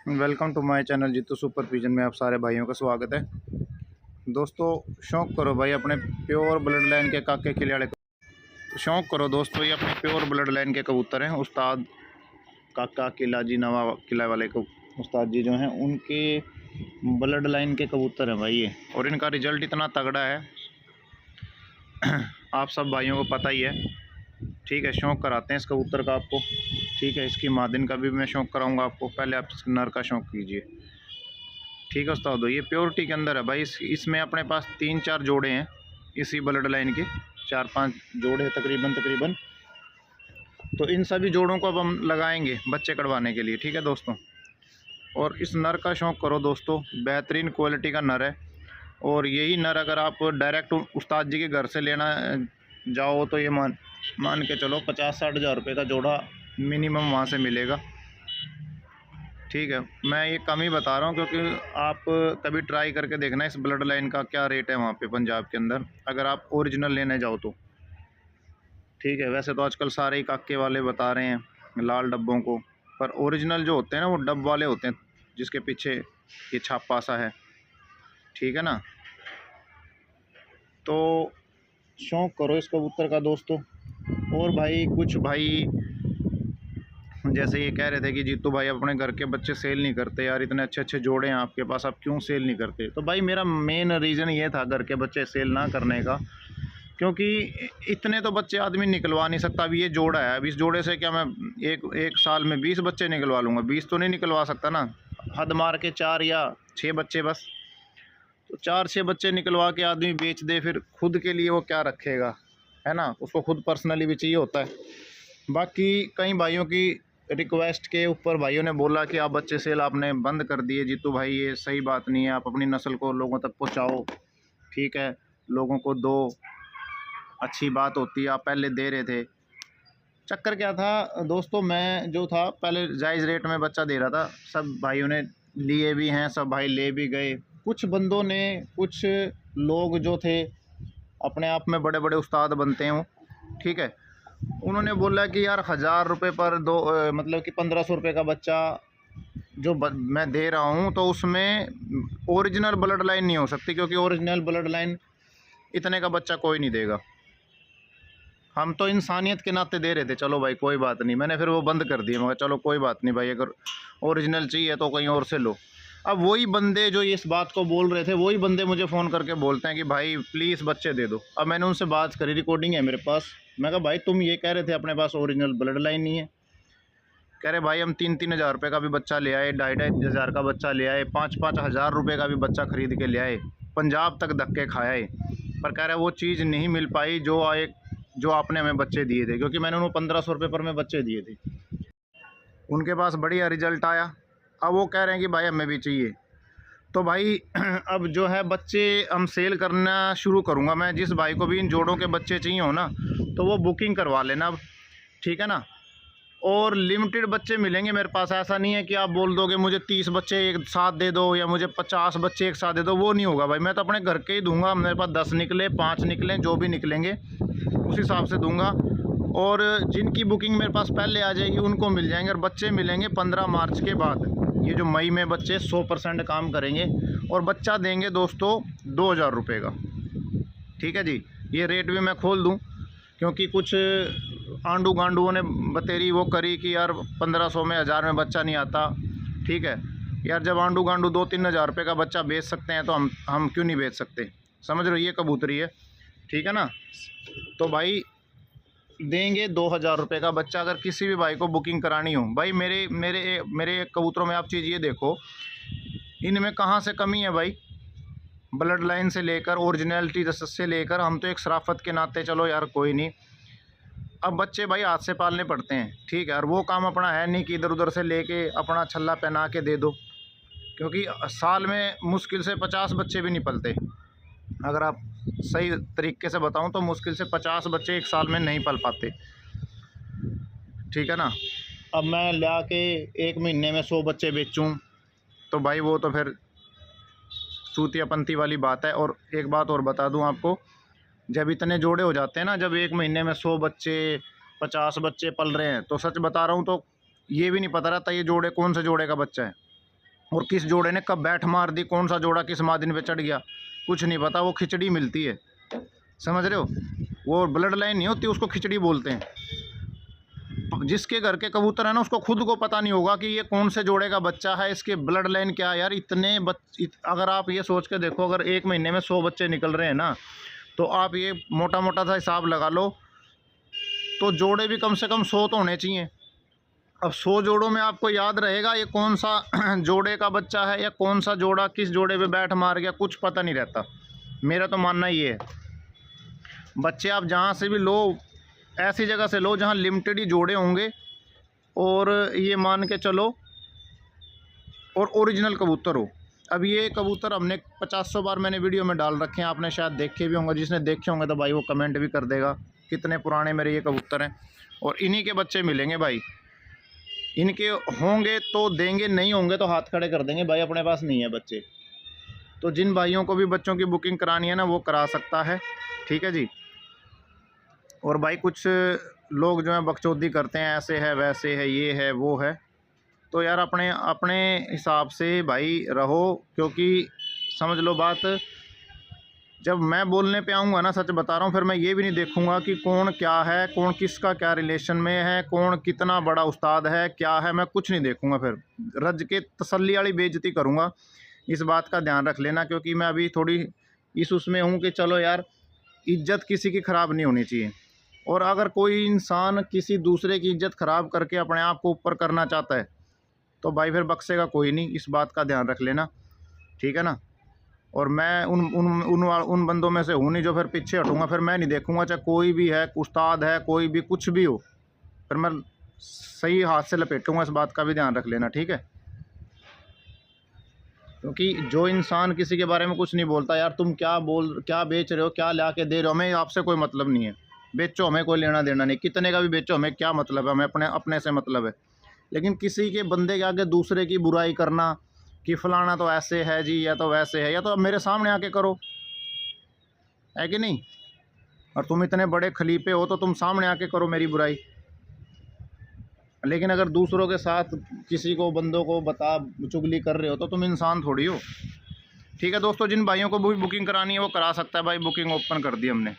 Welcome to my channel Jeetu super vision में आप सारे भाइयों का स्वागत है। दोस्तों शौक़ करो भाई अपने प्योर ब्लड लाइन के काके खिलाड़े को शौक़ करो दोस्तों, ये अपने प्योर ब्लड लाइन के कबूतर हैं। उस्ताद काका किला जी, नवा किला वाले को उस्ताद जी जो हैं उनके ब्लड लाइन के कबूतर हैं भाई ये, और इनका रिजल्ट इतना तगड़ा है आप सब भाइयों को पता ही है। ठीक है, शौक़ कराते हैं इस कबूतर का आपको। ठीक है, इसकी मादिन का भी मैं शौक़ कराऊंगा आपको। पहले आप नर का शौक़ कीजिए। ठीक है उस्ताद, ये प्योरिटी के अंदर है भाई। इसमें अपने पास 3-4 जोड़े हैं इसी ब्लड लाइन के, 4-5 जोड़े तकरीबन। तो इन सभी जोड़ों को अब हम लगाएंगे बच्चे कटवाने के लिए। ठीक है दोस्तों, और इस नर का शौक़ करो दोस्तों, बेहतरीन क्वालिटी का नर है। और यही नर अगर आप डायरेक्ट उस्ताद जी के घर से लेना जाओ तो ये मान के चलो 50-60 हज़ार रुपये का जोड़ा मिनिमम वहाँ से मिलेगा। ठीक है, मैं ये कम ही बता रहा हूँ क्योंकि आप कभी ट्राई करके देखना इस ब्लड लाइन का क्या रेट है वहाँ पे पंजाब के अंदर, अगर आप ओरिजिनल लेने जाओ तो। ठीक है, वैसे तो आजकल सारे ही काके वाले बता रहे हैं लाल डब्बों को, पर ओरिजिनल जो होते हैं ना वो डब वाले होते हैं जिसके पीछे ये छापा सा है। ठीक है ना, तो शौक़ करो इस कबूतर का दोस्तों। और भाई कुछ भाई जैसे ये कह रहे थे कि जीतू भाई अपने घर के बच्चे सेल नहीं करते यार, इतने अच्छे अच्छे जोड़े हैं आपके पास, आप क्यों सेल नहीं करते? तो भाई मेरा मेन रीज़न ये था घर के बच्चे सेल ना करने का, क्योंकि इतने तो बच्चे आदमी निकलवा नहीं सकता। अभी ये जोड़ा है, अब इस जोड़े से क्या मैं एक साल में 20 बच्चे निकलवा लूँगा? 20 तो नहीं निकलवा सकता ना, हद मार के 4 या 6 बच्चे बस। तो 4-6 बच्चे निकलवा के आदमी बेच दे, फिर खुद के लिए वो क्या रखेगा, है ना? उसको खुद पर्सनली भी चाहिए होता है। बाकी कई भाइयों की रिक्वेस्ट के ऊपर भाइयों ने बोला कि आप बच्चे सेल आपने बंद कर दिए जीतू भाई, ये सही बात नहीं है, आप अपनी नस्ल को लोगों तक पहुंचाओ। ठीक है, लोगों को दो, अच्छी बात होती है, आप पहले दे रहे थे। चक्कर क्या था दोस्तों, मैं जो था पहले जायज़ रेट में बच्चा दे रहा था, सब भाइयों ने लिए भी हैं, सब भाई ले भी गए। कुछ बंदों ने, कुछ लोग जो थे अपने आप में बड़े बड़े उस्ताद बनते हैं, ठीक है, उन्होंने बोला कि यार 1000 रुपये पर दो, मतलब कि 1500 रुपये का बच्चा जो मैं दे रहा हूँ तो उसमें ओरिजिनल ब्लड लाइन नहीं हो सकती, क्योंकि ओरिजिनल ब्लड लाइन इतने का बच्चा कोई नहीं देगा। हम तो इंसानियत के नाते दे रहे थे, चलो भाई कोई बात नहीं। मैंने फिर वो बंद कर दिया, मगर चलो कोई बात नहीं भाई, अगर ओरिजिनल चाहिए तो कहीं और से लो। अब वही बंदे जो इस बात को बोल रहे थे, वही बंदे मुझे फ़ोन करके बोलते हैं कि भाई प्लीज़ बच्चे दे दो। अब मैंने उनसे बात करी, रिकॉर्डिंग है मेरे पास। मैं कहा भाई तुम ये कह रहे थे अपने पास ओरिजिनल ब्लड लाइन नहीं है। कह रहे भाई हम 3-3 हज़ार रुपये का भी बच्चा ले आए, 2,500 हज़ार का बच्चा ले आए, 5-5 हज़ार रुपये का भी बच्चा ख़रीद के ले आए, पंजाब तक धक्के खाए, पर कह रहे वो चीज़ नहीं मिल पाई जो आपने हमें बच्चे दिए थे, क्योंकि मैंने उन्हें 1500 रुपये पर में बच्चे दिए थे। उनके पास बढ़िया रिजल्ट आया। अब वो कह रहे हैं कि भाई हमें भी चाहिए। तो भाई अब जो है बच्चे हम सेल करना शुरू करूँगा मैं। जिस भाई को भी इन जोड़ों के बच्चे चाहिए हो ना, तो वो बुकिंग करवा लेना अब, ठीक है ना। और लिमिटेड बच्चे मिलेंगे मेरे पास, ऐसा नहीं है कि आप बोल दोगे मुझे 30 बच्चे एक साथ दे दो या मुझे 50 बच्चे एक साथ दे दो, वो नहीं होगा भाई। मैं तो अपने घर के ही दूंगा, मेरे पास 10 निकले, 5 निकले, जो भी निकलेंगे उस हिसाब से दूंगा। और जिनकी बुकिंग मेरे पास पहले आ जाएगी उनको मिल जाएंगे, और बच्चे मिलेंगे 15 मार्च के बाद। ये जो मई में बच्चे 100% काम करेंगे, और बच्चा देंगे दोस्तों 2000 रुपये का। ठीक है जी, ये रेट भी मैं खोल दूं, क्योंकि कुछ आंडू गांडुओं ने बतेरी वो करी कि यार 1500 में 1000 में बच्चा नहीं आता। ठीक है यार, जब आंडू गांडू 2-3 हज़ार रुपये का बच्चा बेच सकते हैं तो हम क्यों नहीं बेच सकते? समझ रहे हो, ये कबूतरी है, ठीक है ना। तो भाई देंगे 2000 रुपये का बच्चा, अगर किसी भी भाई को बुकिंग करानी हो। भाई मेरे कबूतरों में आप चीज़ ये देखो, इनमें कहाँ से कमी है भाई, ब्लड लाइन से लेकर ओरिजिनलिटी से लेकर, हम तो एक शराफत के नाते चलो यार कोई नहीं। अब बच्चे भाई हाथ से पालने पड़ते हैं, ठीक है, और वो काम अपना है नहीं कि इधर उधर से लेके अपना छल्ला पहना के दे दो, क्योंकि साल में मुश्किल से 50 बच्चे भी नहीं पलते। अगर आप सही तरीके से बताऊं तो मुश्किल से 50 बच्चे एक साल में नहीं पल पाते, ठीक है ना। अब मैं ला के एक महीने में 100 बच्चे बेचूं तो भाई वो तो फिर सूतियापंती वाली बात है। और एक बात और बता दूं आपको, जब इतने जोड़े हो जाते हैं ना, जब एक महीने में 100 बच्चे 50 बच्चे पल रहे हैं, तो सच बता रहा हूँ तो ये भी नहीं पता रहता ये जोड़े कौन से जोड़े का बच्चा है। और किस जोड़े ने कब बैठ मार दी, कौन सा जोड़ा किस मादिन पे चढ़ गया, कुछ नहीं पता। वो खिचड़ी मिलती है, समझ रहे हो, वो ब्लड लाइन नहीं होती, उसको खिचड़ी बोलते हैं। जिसके घर के कबूतर है ना, उसको खुद को पता नहीं होगा कि ये कौन से जोड़े का बच्चा है, इसके ब्लड लाइन क्या है। यार इतने अगर आप ये सोच के देखो, अगर एक महीने में 100 बच्चे निकल रहे हैं ना, तो आप ये मोटा मोटा सा हिसाब लगा लो, तो जोड़े भी कम से कम 100 तो होने चाहिए। अब 100 जोड़ों में आपको याद रहेगा ये कौन सा जोड़े का बच्चा है, या कौन सा जोड़ा किस जोड़े पे बैठ मार गया, कुछ पता नहीं रहता। मेरा तो मानना ये है, बच्चे आप जहाँ से भी लो, ऐसी जगह से लो जहाँ लिमिटेड ही जोड़े होंगे, और ये मान के चलो, और ओरिजिनल कबूतर हो। अब ये कबूतर हमने 50-100 बार मैंने वीडियो में डाल रखे हैं, आपने शायद देखे भी होंगे। जिसने देखे होंगे तो भाई वो कमेंट भी कर देगा कितने पुराने मेरे ये कबूतर हैं। और इन्हीं के बच्चे मिलेंगे भाई, इनके होंगे तो देंगे, नहीं होंगे तो हाथ खड़े कर देंगे भाई, अपने पास नहीं है बच्चे। तो जिन भाइयों को भी बच्चों की बुकिंग करानी है ना, वो करा सकता है, ठीक है जी। और भाई कुछ लोग जो है बकचोदी करते हैं, ऐसे है वैसे है, ये है वो है, तो यार अपने अपने हिसाब से भाई रहो। क्योंकि समझ लो बात, जब मैं बोलने पे आऊँगा ना, सच बता रहा हूँ, फिर मैं ये भी नहीं देखूँगा कि कौन क्या है, कौन किसका क्या रिलेशन में है, कौन कितना बड़ा उस्ताद है, क्या है, मैं कुछ नहीं देखूँगा। फिर रज के तसल्ली वाली बेइज्जती करूँगा, इस बात का ध्यान रख लेना। क्योंकि मैं अभी थोड़ी इस उसमें हूँ कि चलो यार, इज्जत किसी की ख़राब नहीं होनी चाहिए। और अगर कोई इंसान किसी दूसरे की इज्जत ख़राब करके अपने आप को ऊपर करना चाहता है, तो भाई फिर बख्शेगा कोई नहीं, इस बात का ध्यान रख लेना, ठीक है ना। और मैं उन उन उन उन बंदों में से हूँ नहीं जो फिर पीछे हटूँगा। फिर मैं नहीं देखूँगा, चाहे कोई भी है, उस्ताद है, कोई भी कुछ भी हो, फिर मैं सही हाथ से लपेटूँगा, इस बात का भी ध्यान रख लेना, ठीक है। क्योंकि जो इंसान किसी के बारे में कुछ नहीं बोलता, यार तुम क्या बेच रहे हो, क्या ला के दे रहे हो, हमें आपसे कोई मतलब नहीं है। बेचो, हमें कोई लेना देना नहीं, कितने का भी बेचो, हमें क्या मतलब है, हमें अपने से मतलब है। लेकिन किसी के बंदे के आगे दूसरे की बुराई करना कि फलाना तो ऐसे है जी, या तो वैसे है, या तो मेरे सामने आके करो, है कि नहीं। और तुम इतने बड़े खलीफे हो तो तुम सामने आके करो मेरी बुराई। लेकिन अगर दूसरों के साथ किसी को बंदों को बता चुगली कर रहे हो, तो तुम इंसान थोड़ी हो, ठीक है दोस्तों। जिन भाइयों को भी बुकिंग करानी है वो करा सकता है भाई, बुकिंग ओपन कर दी हमने।